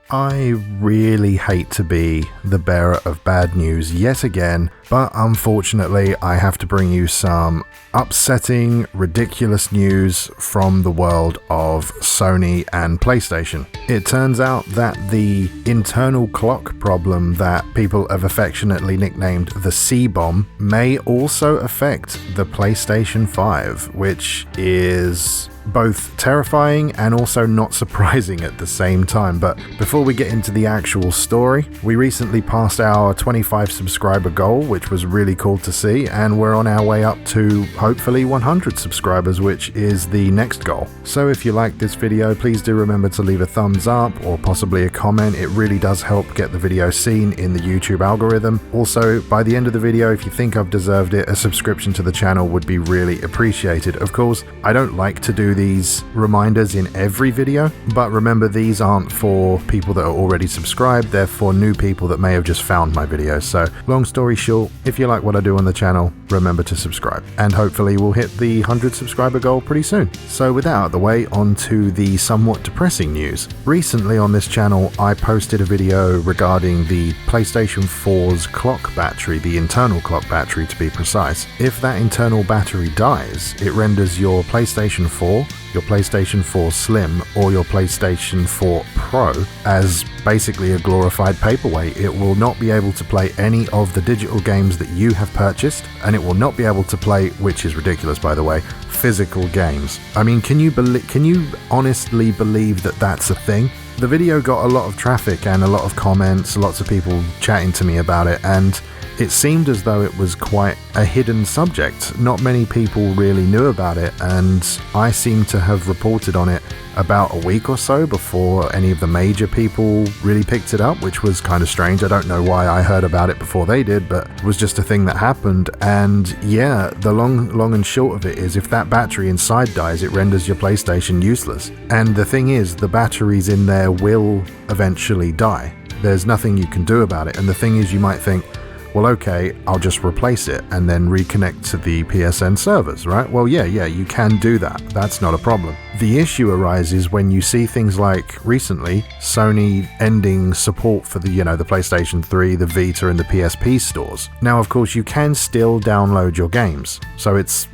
I really hate to be the bearer of bad news yet again, but unfortunately I have to bring you some upsetting, ridiculous news from the world of Sony and PlayStation. It turns out that the internal clock problem that people have affectionately nicknamed the C-bomb may also affect the PlayStation 5, which is both terrifying and also not surprising at the same time. But before we get into the actual story, we recently passed our 25 subscriber goal, which was really cool to see, and we're on our way up to hopefully 100 subscribers, which is the next goal. So if you like this video, please do remember to leave a thumbs up or possibly a comment. It really does help get the video seen in the YouTube algorithm. Also, by the end of the video, if you think I've deserved it, a subscription to the channel would be really appreciated. Of course, I don't like to do these reminders in every video, but remember, these aren't for people that are already subscribed, they're for new people that may have just found my videos. So long story short, if you like what I do on the channel, remember to subscribe, and hopefully we'll hit the 100 subscriber goal pretty soon. So with that out of the way, on to the somewhat depressing news. Recently on this channel I posted a video regarding the PlayStation 4's clock battery, the internal clock battery to be precise. If that internal battery dies, it renders your PlayStation 4, your PlayStation 4 Slim, or your PlayStation 4 Pro as basically a glorified paperweight. It will not be able to play any of the digital games that you have purchased, and it will not be able to play, which is ridiculous by the way, physical games. I mean, can you honestly believe that that's a thing? The video got a lot of traffic and a lot of comments, lots of people chatting to me about it, and it seemed as though it was quite a hidden subject. Not many people really knew about it, and I seem to have reported on it about a week or so before any of the major people really picked it up, which was kind of strange. I don't know why I heard about it before they did, but it was just a thing that happened. And yeah, the long and short of it is, if that battery inside dies, it renders your PlayStation useless. And the thing is, the batteries in there will eventually die. There's nothing you can do about it. And the thing is, you might think, well, okay, I'll just replace it and then reconnect to the PSN servers, right? Well, yeah, you can do that. That's not a problem. The issue arises when you see things like recently Sony ending support for the PlayStation 3, the Vita, and the PSP stores. Now, of course, you can still download your games. So it's,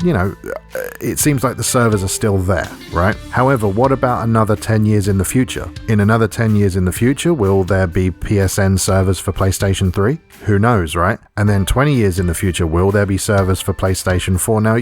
it seems like the servers are still there, right? However, what about another 10 years in the future? In another 10 years in the future, will there be PSN servers for PlayStation 3? Who knows, right? And then 20 years in the future, will there be servers for PlayStation 4? Now,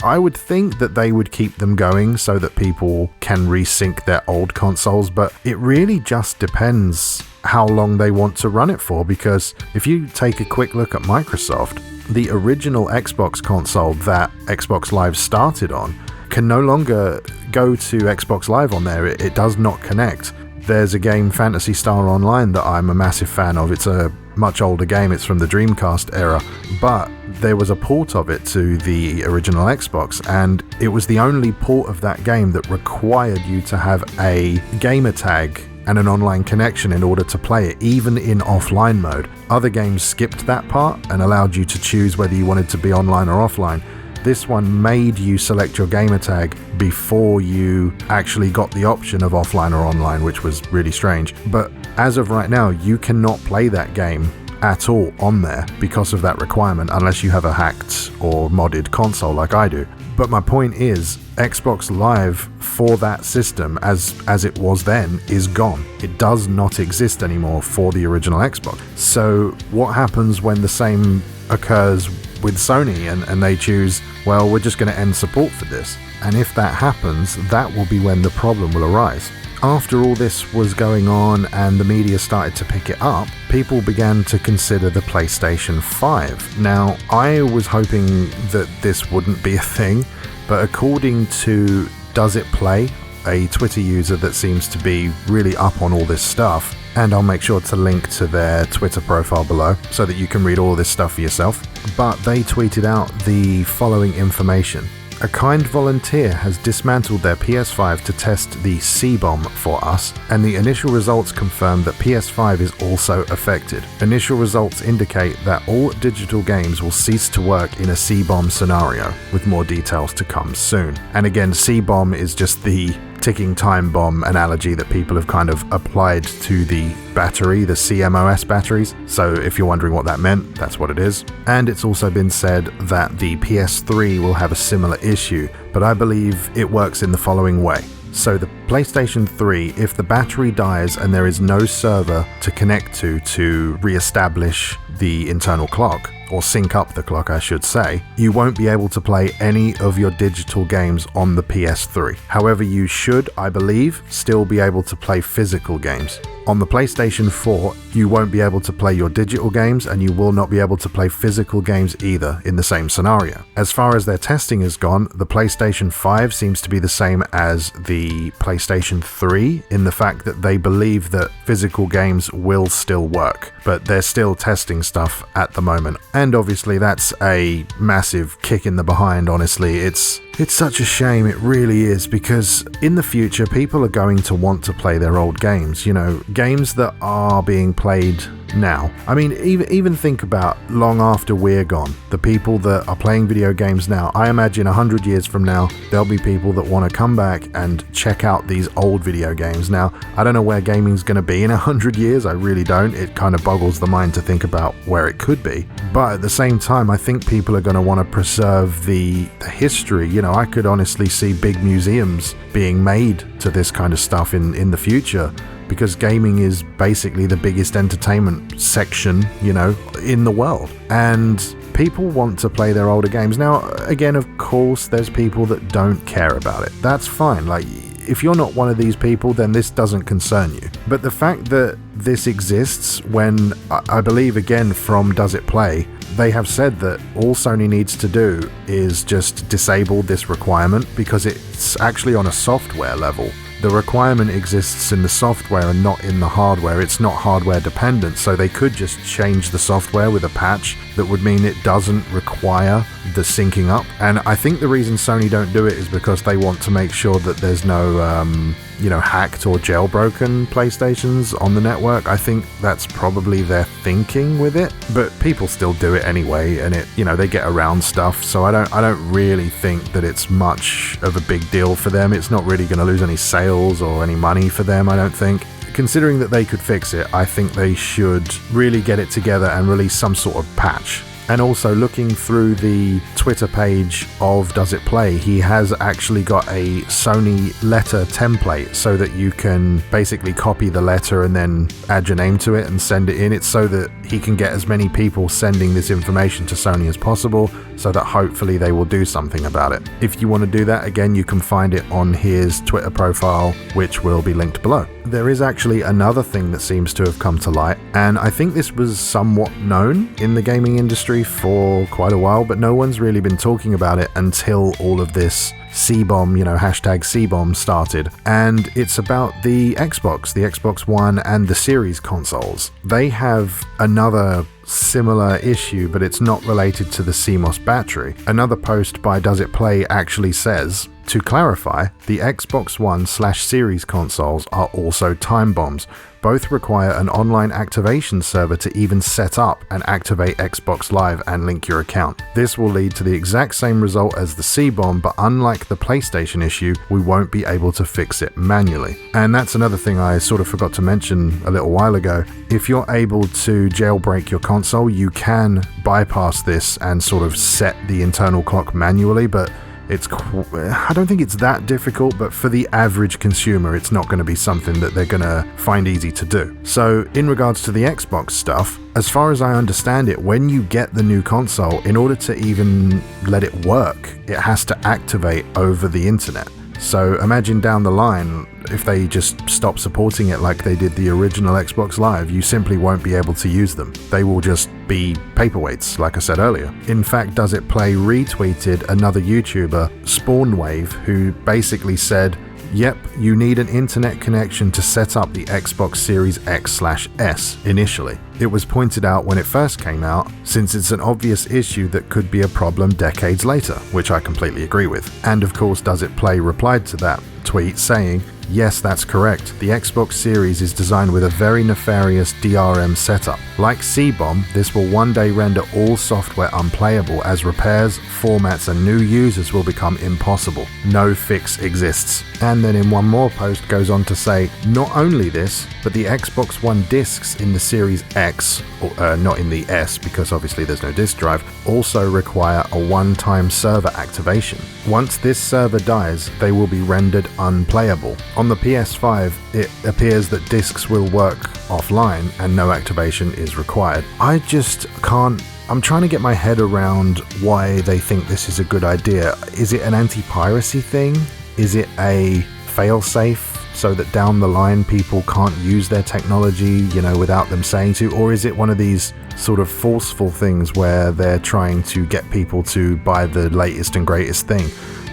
I would think that they would keep them going so that people can resync their old consoles, but it really just depends how long they want to run it for, because if you take a quick look at Microsoft, the original Xbox console that Xbox Live started on can no longer go to Xbox Live on there. It does not connect. There's a game, Phantasy Star Online, that I'm a massive fan of. It's a much older game, it's from the Dreamcast era, but there was a port of it to the original Xbox, and it was the only port of that game that required you to have a gamer tag and an online connection in order to play it, even in offline mode. Other games skipped that part and allowed you to choose whether you wanted to be online or offline. This one made you select your gamer tag before you actually got the option of offline or online, which was really strange. But as of right now, you cannot play that game at all on there because of that requirement, unless you have a hacked or modded console like I do. But my point is, Xbox Live for that system, as it was then, is gone. It does not exist anymore for the original Xbox. So what happens when the same occurs with Sony and they choose, well, we're just going to end support for this? And if that happens, that will be when the problem will arise. After all this was going on and the media started to pick it up, people began to consider the PlayStation 5. Now, I was hoping that this wouldn't be a thing, but according to Does It Play, a Twitter user that seems to be really up on all this stuff, and I'll make sure to link to their Twitter profile below so that you can read all this stuff for yourself, but they tweeted out the following information. A kind volunteer has dismantled their PS5 to test the C-bomb for us, and the initial results confirm that PS5 is also affected. Initial results indicate that all digital games will cease to work in a C-bomb scenario, with more details to come soon. And again, C-bomb is just the ticking time bomb analogy that people have kind of applied to the battery, the CMOS batteries. So if you're wondering what that meant, that's what it is. And it's also been said that the PS3 will have a similar issue, but I believe it works in the following way. So the PlayStation 3, if the battery dies and there is no server to connect to re-establish the internal clock, or sync up the clock I should say, you won't be able to play any of your digital games on the PS3. However, you should, I believe, still be able to play physical games. On the PlayStation 4, you won't be able to play your digital games, and you will not be able to play physical games either in the same scenario. As far as their testing has gone, the PlayStation 5 seems to be the same as the PlayStation 3 in the fact that they believe that physical games will still work, but they're still testing stuff at the moment. And obviously that's a massive kick in the behind, honestly. It's such a shame, it really is, because in the future people are going to want to play their old games, games that are being played now. I mean, even think about long after we're gone, the people that are playing video games now. I imagine 100 years from now, there'll be people that want to come back and check out these old video games. Now, I don't know where gaming's going to be in 100 years, I really don't. It kind of boggles the mind to think about where it could be. But at the same time, I think people are going to want to preserve the history. I could honestly see big museums being made to this kind of stuff in the future, because gaming is basically the biggest entertainment section, in the world. And people want to play their older games. Now, again, of course, there's people that don't care about it. That's fine. Like, if you're not one of these people, then this doesn't concern you. But the fact that this exists when, I believe, again, from Does It Play, they have said that all Sony needs to do is just disable this requirement, because it's actually on a software level. The requirement exists in the software and not in the hardware. It's not hardware dependent, so they could just change the software with a patch that would mean it doesn't require the syncing up. And I think the reason Sony don't do it is because they want to make sure that there's no hacked or jailbroken PlayStations on the network. I think that's probably their thinking with it, but people still do it anyway, and they get around stuff. So I don't really think that it's much of a big deal for them. It's not really going to lose any sales or any money for them, I don't think. Considering that they could fix it, I think they should really get it together and release some sort of patch. And also, looking through the Twitter page of Does It Play, he has actually got a Sony letter template so that you can basically copy the letter and then add your name to it and send it in. It's so that he can get as many people sending this information to Sony as possible, so that hopefully they will do something about it. If you want to do that, again, you can find it on his Twitter profile, which will be linked below. There is actually another thing that seems to have come to light, and I think this was somewhat known in the gaming industry for quite a while, but no one's really been talking about it until all of this C-bomb, hashtag C-bomb started. And it's about the Xbox One and the Series consoles. They have another similar issue, but it's not related to the CMOS battery. Another post by Does It Play actually says, to clarify, the Xbox One/Series consoles are also time bombs. Both require an online activation server to even set up and activate Xbox Live and link your account. This will lead to the exact same result as the C-bomb, but unlike the PlayStation issue, we won't be able to fix it manually. And that's another thing I sort of forgot to mention a little while ago. If you're able to jailbreak your console, you can bypass this and sort of set the internal clock manually, but I don't think it's that difficult, but for the average consumer, it's not going to be something that they're going to find easy to do. So in regards to the Xbox stuff, as far as I understand it, when you get the new console, in order to even let it work, it has to activate over the internet. So imagine down the line, if they just stop supporting it like they did the original Xbox Live, you simply won't be able to use them. They will just be paperweights, like I said earlier. In fact, Does It Play retweeted another YouTuber, Spawnwave, who basically said, yep, you need an internet connection to set up the Xbox Series X/S initially. It was pointed out when it first came out, since it's an obvious issue that could be a problem decades later, which I completely agree with. And of course, Does It Play replied to that tweet saying, "Yes, that's correct. The Xbox Series is designed with a very nefarious DRM setup. Like C-Bomb, this will one day render all software unplayable as repairs, formats and new users will become impossible. No fix exists." And then in one more post goes on to say, not only this, but the Xbox One discs in the Series X, or not in the S because obviously there's no disk drive, also require a one-time server activation. Once this server dies, they will be rendered unplayable. On the PS5, it appears that discs will work offline and no activation is required. I just can't. I'm trying to get my head around why they think this is a good idea. Is it an anti-piracy thing? Is it a fail-safe so that down the line people can't use their technology, without them saying to? Or is it one of these sort of forceful things where they're trying to get people to buy the latest and greatest thing?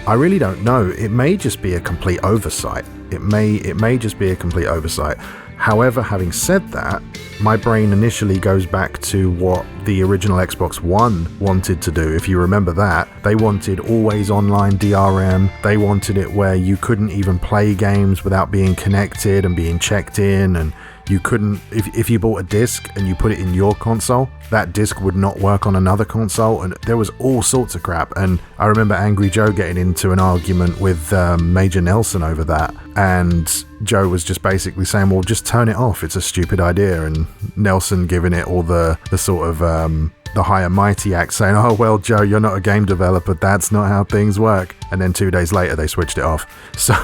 I really don't know. It may just be a complete oversight. It may just be a complete oversight. However, having said that, my brain initially goes back to what the original Xbox One wanted to do. If you remember that, they wanted always online DRM. They wanted it where you couldn't even play games without being connected and being checked in, and you couldn't, if you bought a disc and you put it in your console, that disc would not work on another console, and there was all sorts of crap. And I remember Angry Joe getting into an argument with Major Nelson over that, and Joe was just basically saying, well, just turn it off, it's a stupid idea, and Nelson giving it all the sort of the high and mighty act, saying, oh well, Joe, you're not a game developer, that's not how things work. And then 2 days later they switched it off. So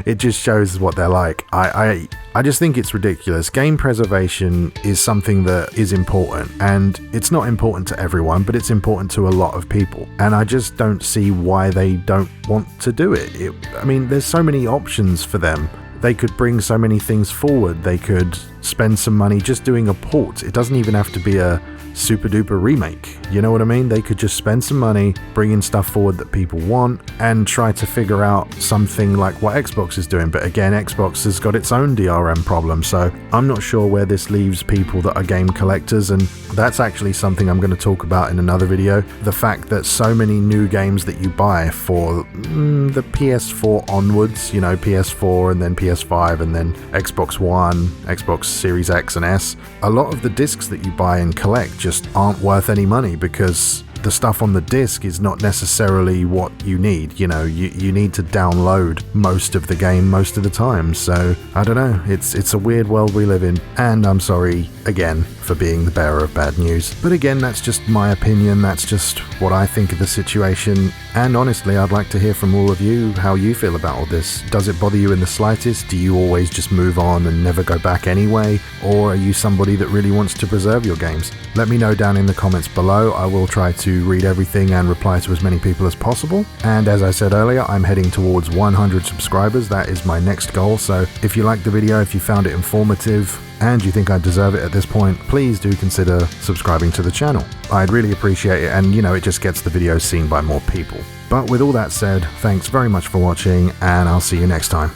it just shows what they're like. I just think it's ridiculous. Game preservation is something that is important, and it's not important to everyone, but it's important to a lot of people, and I just don't see why they don't want to do it. I mean, there's so many options for them. They could bring so many things forward. They could spend some money just doing a port. It doesn't even have to be a super duper remake, you know what I mean? They could just spend some money, bring in stuff forward that people want, and try to figure out something like what Xbox is doing. But again, Xbox has got its own DRM problem, so I'm not sure where this leaves people that are game collectors, and that's actually something I'm going to talk about in another video. The fact that so many new games that you buy for the PS4 onwards, PS4 and then PS5 and then Xbox One, Xbox Series X and S, a lot of the discs that you buy and collect just aren't worth any money because the stuff on the disc is not necessarily what you need. You need to download most of the game most of the time. So I don't know, it's a weird world we live in, and I'm sorry again for being the bearer of bad news. But again, that's just my opinion, that's just what I think of the situation, and honestly, I'd like to hear from all of you how you feel about all this. Does it bother you in the slightest? Do you always just move on and never go back anyway? Or are you somebody that really wants to preserve your games? Let me know down in the comments below. I will try to read everything and reply to as many people as possible. And as I said earlier, I'm heading towards 100 subscribers. That is my next goal. So if you liked the video, if you found it informative, and you think I deserve it at this point, please do consider subscribing to the channel. I'd really appreciate it, and it just gets the videos seen by more people. But with all that said, thanks very much for watching, and I'll see you next time.